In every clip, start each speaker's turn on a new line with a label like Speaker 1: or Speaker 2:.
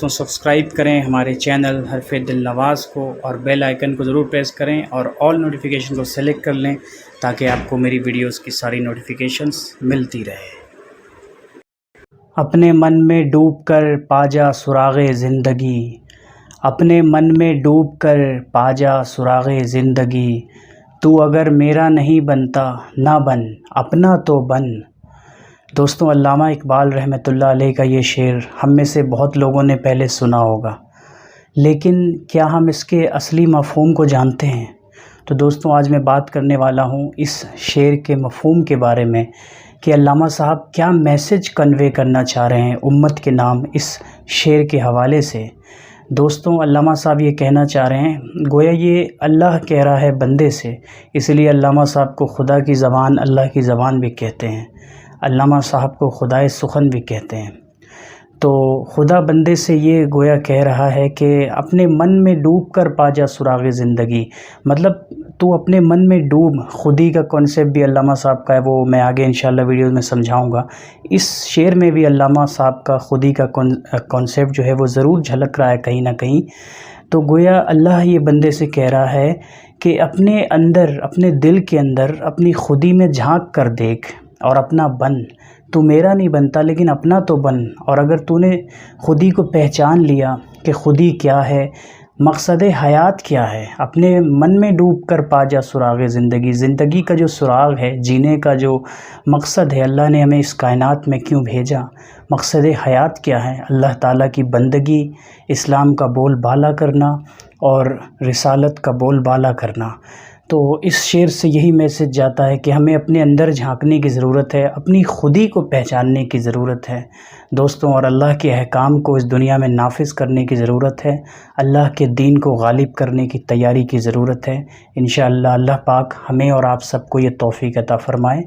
Speaker 1: دوستوں سبسکرائب کریں ہمارے چینل حرف دل نواز کو، اور بیل آئیکن کو ضرور پریس کریں اور آل نوٹیفیکیشن کو سلیکٹ کر لیں تاکہ آپ کو میری ویڈیوز کی ساری نوٹیفیکیشنز ملتی رہے۔ اپنے من میں ڈوب کر پا جا سراغ زندگی، اپنے من میں ڈوب کر پا جا سراغ زندگی، تو اگر میرا نہیں بنتا نہ بن اپنا تو بن۔ دوستوں علامہ اقبال رحمۃ اللہ علیہ کا یہ شعر ہم میں سے بہت لوگوں نے پہلے سنا ہوگا، لیکن کیا ہم اس کے اصلی مفہوم کو جانتے ہیں؟ تو دوستوں آج میں بات کرنے والا ہوں اس شعر کے مفہوم کے بارے میں کہ علامہ صاحب کیا میسج کنوے کرنا چاہ رہے ہیں امت کے نام اس شعر کے حوالے سے۔ دوستوں علامہ صاحب یہ کہنا چاہ رہے ہیں، گویا یہ اللہ کہہ رہا ہے بندے سے، اس لیے علامہ صاحب کو خدا کی زبان، اللہ کی زبان بھی کہتے ہیں، علامہ صاحب کو خدائے سخن بھی کہتے ہیں۔ تو خدا بندے سے یہ گویا کہہ رہا ہے کہ اپنے من میں ڈوب کر پا جا سراغ زندگی، مطلب تو اپنے من میں ڈوب۔ خودی کا کانسیپٹ بھی علامہ صاحب کا ہے، وہ میں آگے انشاءاللہ ویڈیوز میں سمجھاؤں گا۔ اس شعر میں بھی علامہ صاحب کا خودی کا کانسیپٹ جو ہے وہ ضرور جھلک رہا ہے کہیں نہ کہیں۔ تو گویا اللہ یہ بندے سے کہہ رہا ہے کہ اپنے اندر، اپنے دل کے اندر اپنی خودی میں جھانک کر دیکھ اور اپنا بن۔ تو میرا نہیں بنتا لیکن اپنا تو بن، اور اگر تو نے خودی کو پہچان لیا کہ خودی کیا ہے، مقصد حیات کیا ہے، اپنے من میں ڈوب کر پا جا سراغ زندگی۔ زندگی کا جو سراغ ہے، جینے کا جو مقصد ہے، اللہ نے ہمیں اس کائنات میں کیوں بھیجا، مقصد حیات کیا ہے، اللہ تعالیٰ کی بندگی، اسلام کا بول بالا کرنا اور رسالت کا بول بالا کرنا۔ تو اس شعر سے یہی میسج جاتا ہے کہ ہمیں اپنے اندر جھانکنے کی ضرورت ہے، اپنی خودی کو پہچاننے کی ضرورت ہے دوستوں، اور اللہ کے احکام کو اس دنیا میں نافذ کرنے کی ضرورت ہے، اللہ کے دین کو غالب کرنے کی تیاری کی ضرورت ہے۔ انشاءاللہ اللہ پاک ہمیں اور آپ سب کو یہ توفیق عطا فرمائے۔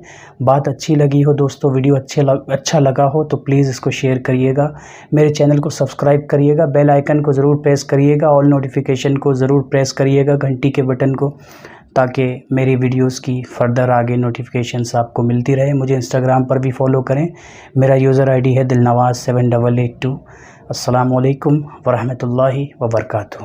Speaker 1: بات اچھی لگی ہو دوستوں، ویڈیو اچھا لگا ہو تو پلیز اس کو شیئر کریے گا، میرے چینل کو سبسکرائب کریے گا، بیل آئیکن کو ضرور پریس کریے گا، آل نوٹیفیکیشن کو ضرور پریس کریے گا، گھنٹی کے بٹن کو، تاکہ میری ویڈیوز کی فردر آگے نوٹیفیکیشنز آپ کو ملتی رہے۔ مجھے انسٹاگرام پر بھی فالو کریں، میرا یوزر آئی ڈی ہے دلنواز 7882۔ السلام علیکم ورحمۃ اللہ وبرکاتہ۔